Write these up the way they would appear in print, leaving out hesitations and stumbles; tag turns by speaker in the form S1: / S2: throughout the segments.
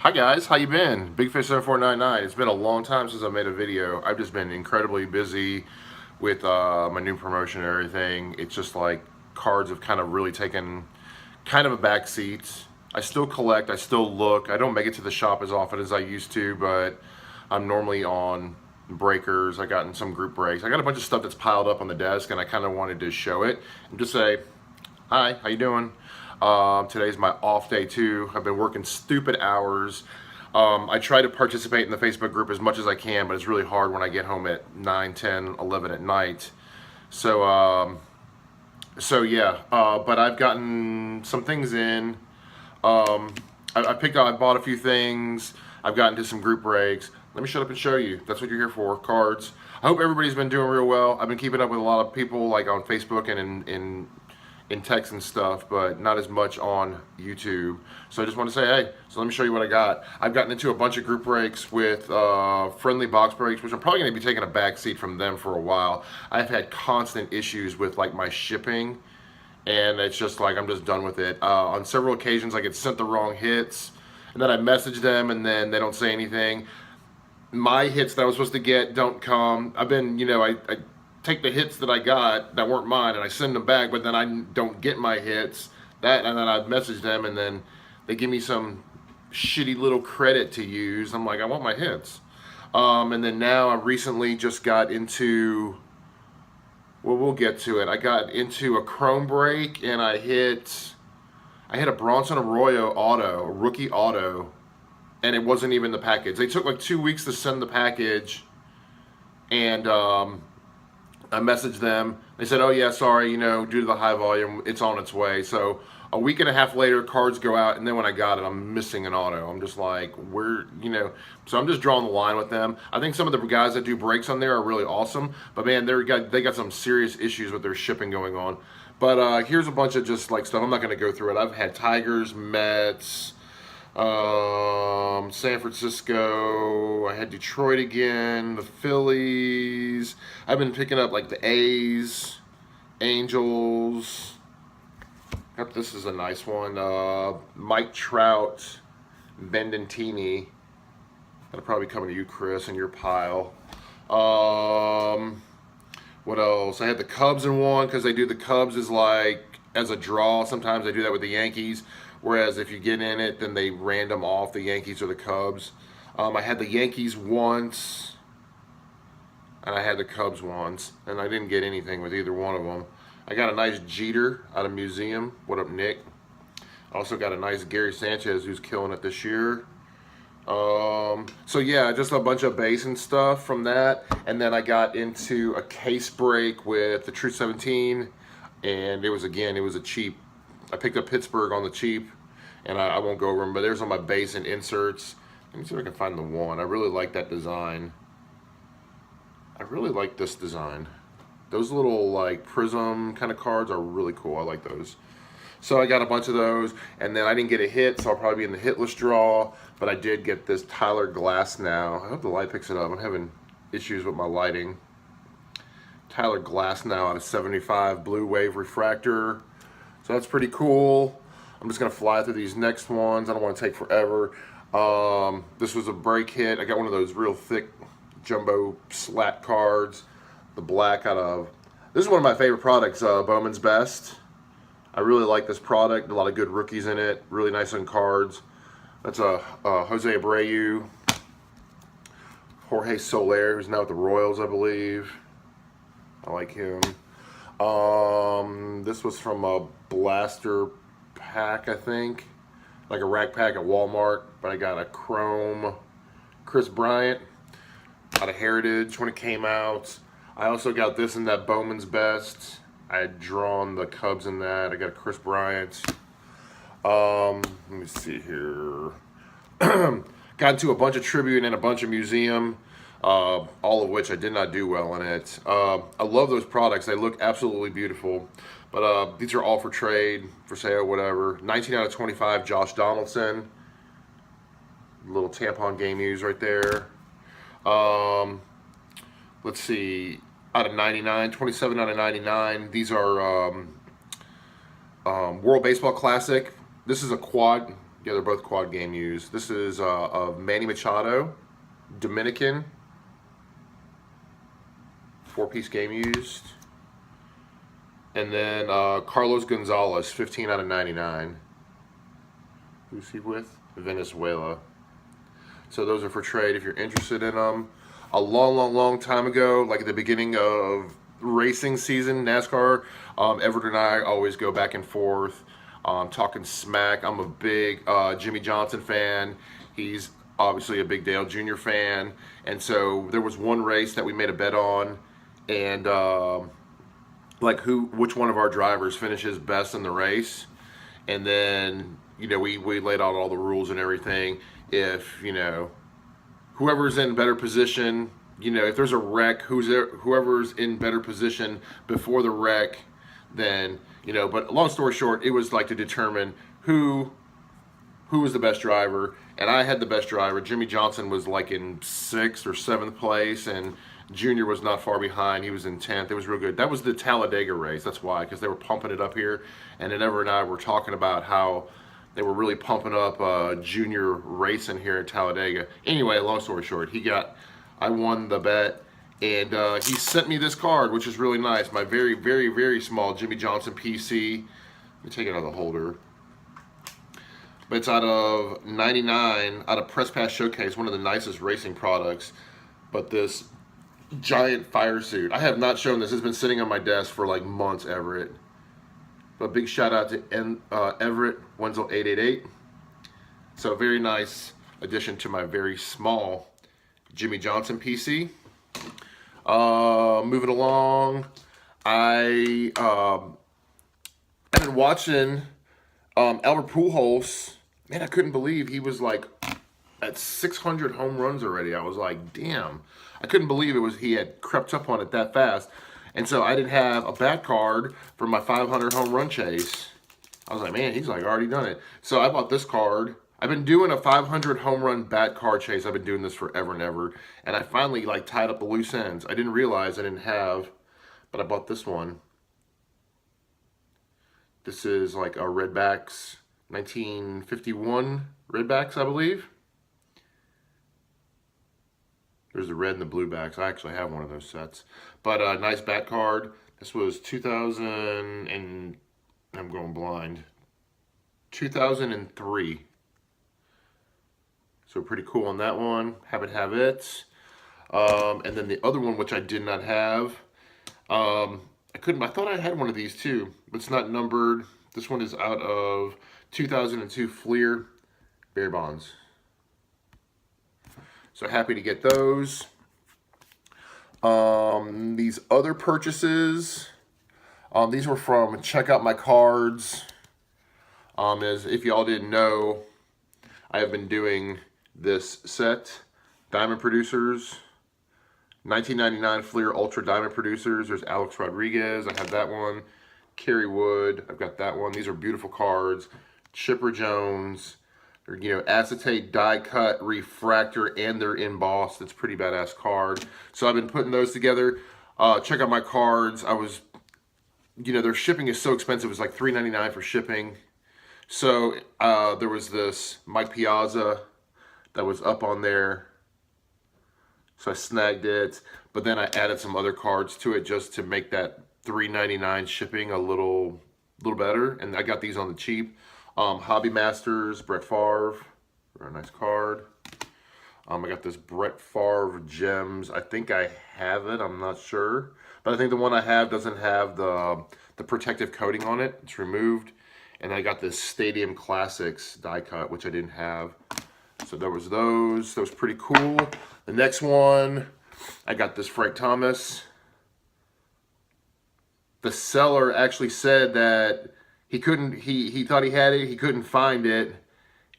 S1: Hi guys, how you been? Big Fish 7499. It's been a long time since I made a video. I've just been incredibly busy with my new promotion and everything. It's just like cards have kind of really taken kind of a back seat. I still collect, I still look. I don't make it to the shop as often as I used to, but I'm normally on breakers. I got in some group breaks. I got a bunch of stuff that's piled up on the desk and I kind of wanted to show it and just say, hi, how you doing? Today's my off day too. I've been working stupid hours. I try to participate in the Facebook group as much as I can, but it's really hard when I get home at 9, 10, 11 at night. So, yeah, but I've gotten some things in. I bought a few things. I've gotten to some group breaks. Let me shut up and show you. That's what you're here for, cards. I hope everybody's been doing real well. I've been keeping up with a lot of people like on Facebook and in text and stuff, but not as much on YouTube. So I just want to say, hey, so let me show you what I got. I've gotten into a bunch of group breaks with friendly box breaks, which I'm probably going to be taking a back seat from them for a while. I've had constant issues with like my shipping, and it's just like I'm just done with it. On several occasions, I get sent the wrong hits, and then I message them, and then they don't say anything. My hits that I was supposed to get don't come. I've been, I take the hits that I got that weren't mine and I send them back, but then I don't get my hits. And then I message them and then they give me some shitty little credit to use. I'm like, I want my hits. And then now I recently just got into, well, we'll get to it. I got into a chrome break and I hit a Bronson Arroyo auto, a rookie auto, and it wasn't even the package. They took like 2 weeks to send the package, and I messaged them. They said, oh yeah, sorry, due to the high volume, it's on its way. So a week and a half later, cards go out, and then when I got it, I'm missing an auto. I'm just like, so I'm just drawing the line with them. I think some of the guys that do breaks on there are really awesome, but man, they got some serious issues with their shipping going on. But here's a bunch of just like stuff. I'm not going to go through it. I've had Tigers, Mets, San Francisco. I had Detroit again, the Phillies. I've been picking up like the A's, Angels. Yep, this is a nice one. Mike Trout, Bendentini. That'll probably be coming to you, Chris, in your pile. What else? I had the Cubs in one because they do the Cubs as like as a draw. Sometimes they do that with the Yankees. Whereas if you get in it, then they random off the Yankees or the Cubs. I had the Yankees once, and I had the Cubs once, and I didn't get anything with either one of them. I got a nice Jeter out of Museum. What up, Nick? I also got a nice Gary Sanchez who's killing it this year. So yeah, just a bunch of base and stuff from that. And then I got into a case break with the True 17, and it was a cheap. I picked up Pittsburgh on the cheap, and I won't go over them, but there's on my base and inserts. Let me see if I can find the one. I really like that design. I really like this design. Those little like prism kind of cards are really cool. I like those. So I got a bunch of those, and then I didn't get a hit, so I'll probably be in the hitless draw, but I did get this Tyler Glasnow. I hope the light picks it up. I'm having issues with my lighting. Tyler Glasnow out of 75 Blue Wave Refractor. So that's pretty cool. I'm just gonna fly through these next ones. I don't want to take forever. This was a break hit. I got one of those real thick jumbo slat cards. The black out of, this is one of my favorite products, Bowman's Best. I really like this product. A lot of good rookies in it. Really nice on cards. That's a Jose Abreu. Jorge Soler, who's now with the Royals, I believe. I like him. This was from a blaster pack, I think, like a rack pack at Walmart, but I got a chrome Chris Bryant out of Heritage when it came out. I also got this in that Bowman's Best. I had drawn the Cubs in that. I got a Chris Bryant. Let me see here. Got into a bunch of Tribute and a bunch of Museum. All of which I did not do well in it. I love those products. They look absolutely beautiful. But these are all for trade, for sale, whatever. 19 out of 25, Josh Donaldson. Little tampon game use right there. Let's see. Out of 99, 27 out of 99. These are World Baseball Classic. This is a quad Yeah, they're both quad game used. This is of Manny Machado, Dominican, 4-piece game used. And then Carlos Gonzalez, 15 out of 99. Who's he with? Venezuela. So those are for trade if you're interested in them. A long time ago, like at the beginning of racing season, NASCAR, Everett and I always go back and forth, talking smack. I'm a big Jimmy Johnson fan. He's obviously a big Dale Jr. fan. And so there was one race that we made a bet on, and like which one of our drivers finishes best in the race. And then, we laid out all the rules and everything. If, whoever's in better position, if there's a wreck, whoever's in better position before the wreck, then, but long story short, it was like to determine who was the best driver. And I had the best driver. Jimmy Johnson was like in 6th or 7th place, and Junior was not far behind. He was in 10th. It was real good. That was the Talladega race. That's why, because they were pumping it up here. And then Ever and I were talking about how they were really pumping up Junior racing here at Talladega. Anyway, long story short, I won the bet, and he sent me this card, which is really nice. My very small Jimmy Johnson PC. Let me take it out of the holder. But it's out of 99, out of Press Pass Showcase, one of the nicest racing products. But this giant fire suit, I have not shown this. It's been sitting on my desk for like months, Everett. But big shout out to Everett Wenzel 888. So very nice addition to my very small Jimmy Johnson PC. Moving along, I've been watching Albert Pujols. Man, I couldn't believe he was like at 600 home runs already. I was like, damn. I couldn't believe he had crept up on it that fast. And so I didn't have a bat card for my 500 home run chase. I was like, man, he's like already done it. So I bought this card. I've been doing a 500 home run bat card chase. I've been doing this forever and ever. And I finally like tied up the loose ends. I didn't realize I didn't have, but I bought this one. This is like a Redbacks 1951 Redbacks, I believe. There's the red and the blue backs. I actually have one of those sets. But a nice bat card. This was 2000 and I'm going blind. 2003. So pretty cool on that one. Have it. And then the other one, which I did not have. I thought I had one of these too, but it's not numbered. This one is out of 2002 Fleer Barry Bonds. So happy to get those. These other purchases, these were from Check Out My Cards. As if y'all didn't know, I have been doing this set, Diamond Producers, 1999 Fleer Ultra Diamond Producers. There's Alex Rodriguez, I have that one. Kerry Wood, I've got that one. These are beautiful cards. Chipper Jones, acetate die cut refractor, and they're embossed. It's a pretty badass card. So I've been putting those together. Check out my cards. Their shipping is so expensive. It's like $3.99 for shipping. So there was this Mike Piazza that was up on there. So I snagged it, but then I added some other cards to it just to make that $3.99 shipping a little better. And I got these on the cheap. Hobby Masters, Brett Favre, very nice card. I got this Brett Favre Gems. I think I have it, I'm not sure. But I think the one I have doesn't have the protective coating on it. It's removed. And I got this Stadium Classics die cut, which I didn't have. So there was those. That was pretty cool. The next one, I got this Frank Thomas. The seller actually said that he thought he had it, he couldn't find it,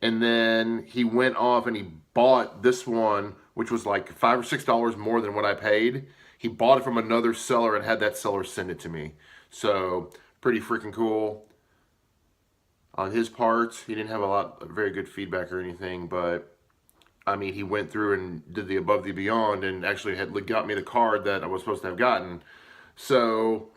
S1: and then he went off and he bought this one, which was like $5 or $6 more than what I paid. He bought it from another seller and had that seller send it to me. So pretty freaking cool on his part. He didn't have a lot of very good feedback or anything, but I mean, he went through and did the above the beyond and actually got me the card that I was supposed to have gotten. So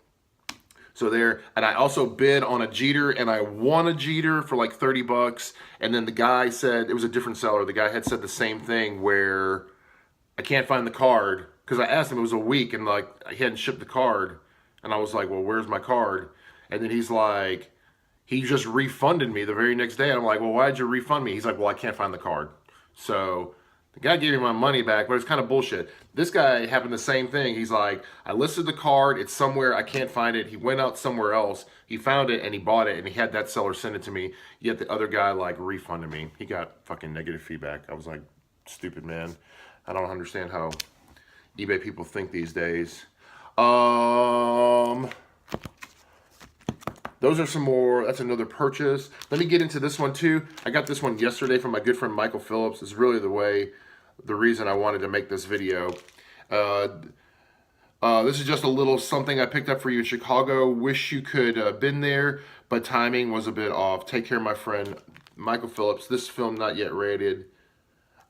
S1: So there, and I also bid on a Jeter, and I won a Jeter for like 30 bucks. And then the guy said, it was a different seller. The guy had said the same thing where I can't find the card, because I asked him, it was a week, and like he hadn't shipped the card. And I was like, well, where's my card? And then he's like, he just refunded me the very next day. And I'm like, well, why'd you refund me? He's like, well, I can't find the card. So the guy gave me my money back, but it's kind of bullshit. This guy happened the same thing. He's like, I listed the card. It's somewhere. I can't find it. He went out somewhere else. He found it and he bought it, and he had that seller send it to me. Yet the other guy like refunded me. He got fucking negative feedback. I was like, stupid, man. I don't understand how eBay people think these days. Those are some more. That's another purchase. Let me get into this one too. I got this one yesterday from my good friend Michael Phillips. It's really the reason I wanted to make this video. This is just a little something I picked up for you in Chicago. Wish you could been there, but timing was a bit off. Take care, my friend Michael Phillips. This film not yet rated.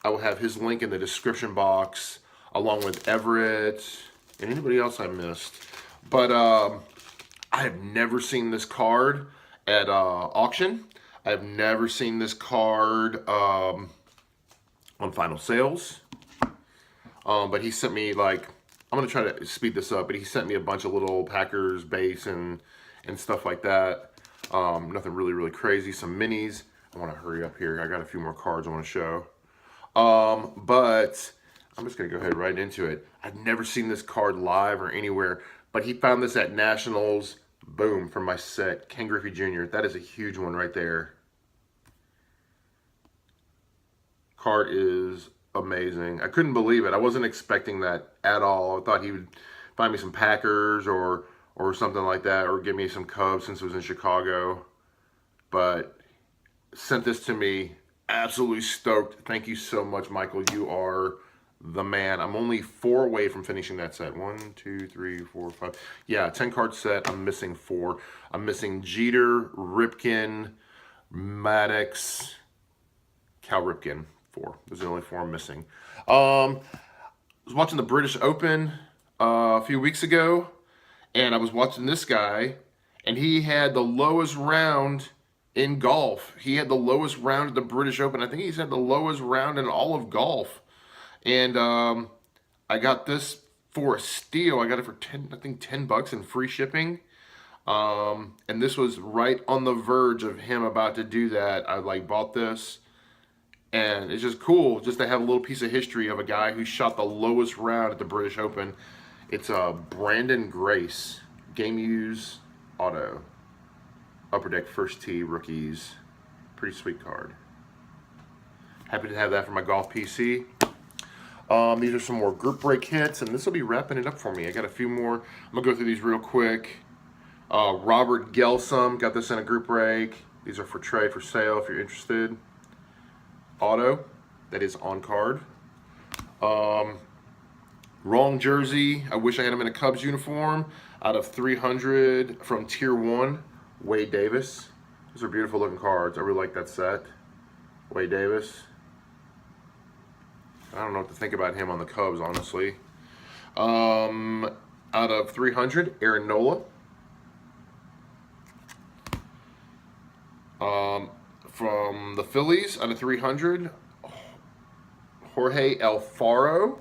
S1: I will have his link in the description box, along with Everett and anybody else I missed. But I have never seen this card at auction. I have never seen this card on final sales. But he sent me like, I'm gonna try to speed this up, but he sent me a bunch of little Packers base and stuff like that. Nothing really crazy. Some minis. I want to hurry up here. I got a few more cards I want to show. But I'm just gonna go ahead right into it. I've never seen this card live or anywhere, but he found this at Nationals. Boom, from my set. Ken Griffey Jr. That is a huge one right there. Card is amazing. I couldn't believe it. I wasn't expecting that at all. I thought he would find me some Packers or something like that, or give me some Cubs since it was in Chicago. But sent this to me. Absolutely stoked. Thank you so much, Michael. You are the man. I'm only 4 away from finishing that set. 1, 2, 3, 4, 5. Yeah, 10 card set. I'm missing 4. I'm missing Jeter, Ripken, Maddox, Cal Ripken. 4. Those are the only 4 I'm missing. I was watching the British Open a few weeks ago, and I was watching this guy, and he had the lowest round in golf. He had the lowest round at the British Open. I think he's had the lowest round in all of golf. And I got this for a steal. I got it for 10 bucks and free shipping. And this was right on the verge of him about to do that. I like bought this, and it's just cool just to have a little piece of history of a guy who shot the lowest round at the British Open. It's a Brandon Grace game use auto, upper deck first tee rookies. Pretty sweet card. Happy to have that for my golf PC. These are some more group break hits, and this will be wrapping it up for me. I got a few more. I'm going to go through these real quick. Robert Gelsum, got this in a group break. These are for trade, for sale, if you're interested. Auto, that is on card. Wrong jersey. I wish I had him in a Cubs uniform. Out of 300 from Tier 1, Wade Davis. Those are beautiful looking cards. I really like that set. Wade Davis. I don't know what to think about him on the Cubs, honestly. Out of 300, Aaron Nola. From the Phillies, out of 300, Jorge Alfaro.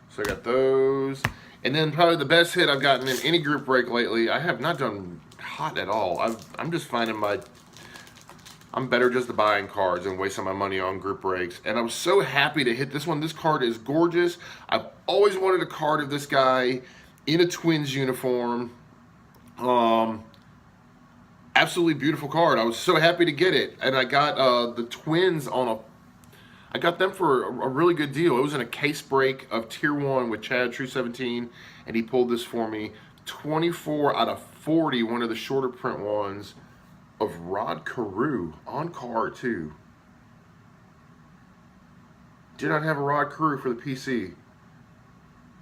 S1: So I got those. And then probably the best hit I've gotten in any group break lately. I have not done hot at all. I'm just finding I'm better just buying cards and wasting my money on group breaks. And I was so happy to hit this one. This card is gorgeous. I've always wanted a card of this guy in a Twins uniform. Absolutely beautiful card. I was so happy to get it. And I got the Twins I got them for a really good deal. It was in a case break of Tier 1 with Chad True 17, and he pulled this for me. 24 out of 40, one of the shorter print ones, of Rod Carew on card too. Did not have a Rod Carew for the PC,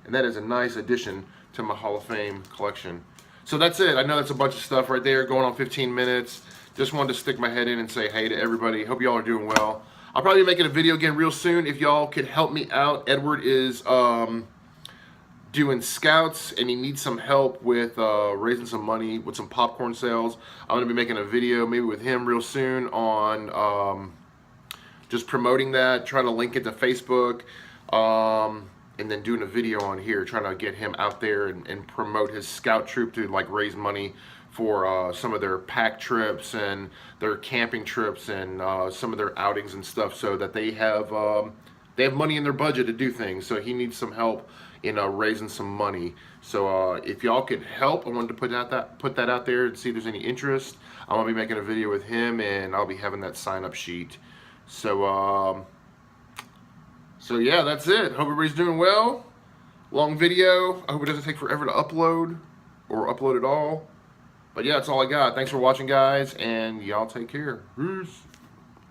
S1: and that is a nice addition to my Hall of Fame collection. So that's it. I know that's a bunch of stuff right there, going on 15 minutes. Just wanted to stick my head in and say hey to everybody. Hope y'all are doing well. I'll probably be making a video again real soon if y'all could help me out. Edward is doing scouts, and he needs some help with raising some money with some popcorn sales. I'm going to be making a video maybe with him real soon on just promoting that, trying to link it to Facebook, and then doing a video on here, trying to get him out there and promote his scout troop to like raise money for some of their pack trips and their camping trips and some of their outings and stuff, so that they have money in their budget to do things. So he needs some help in raising some money. So if y'all could help, I wanted to put that out there and see if there's any interest. I'm gonna be making a video with him, and I'll be having that sign up sheet. So so yeah, that's it. Hope everybody's doing well. Long video. I hope it doesn't take forever to upload or upload at all. But yeah, that's all I got. Thanks for watching, guys, and y'all take care. Peace.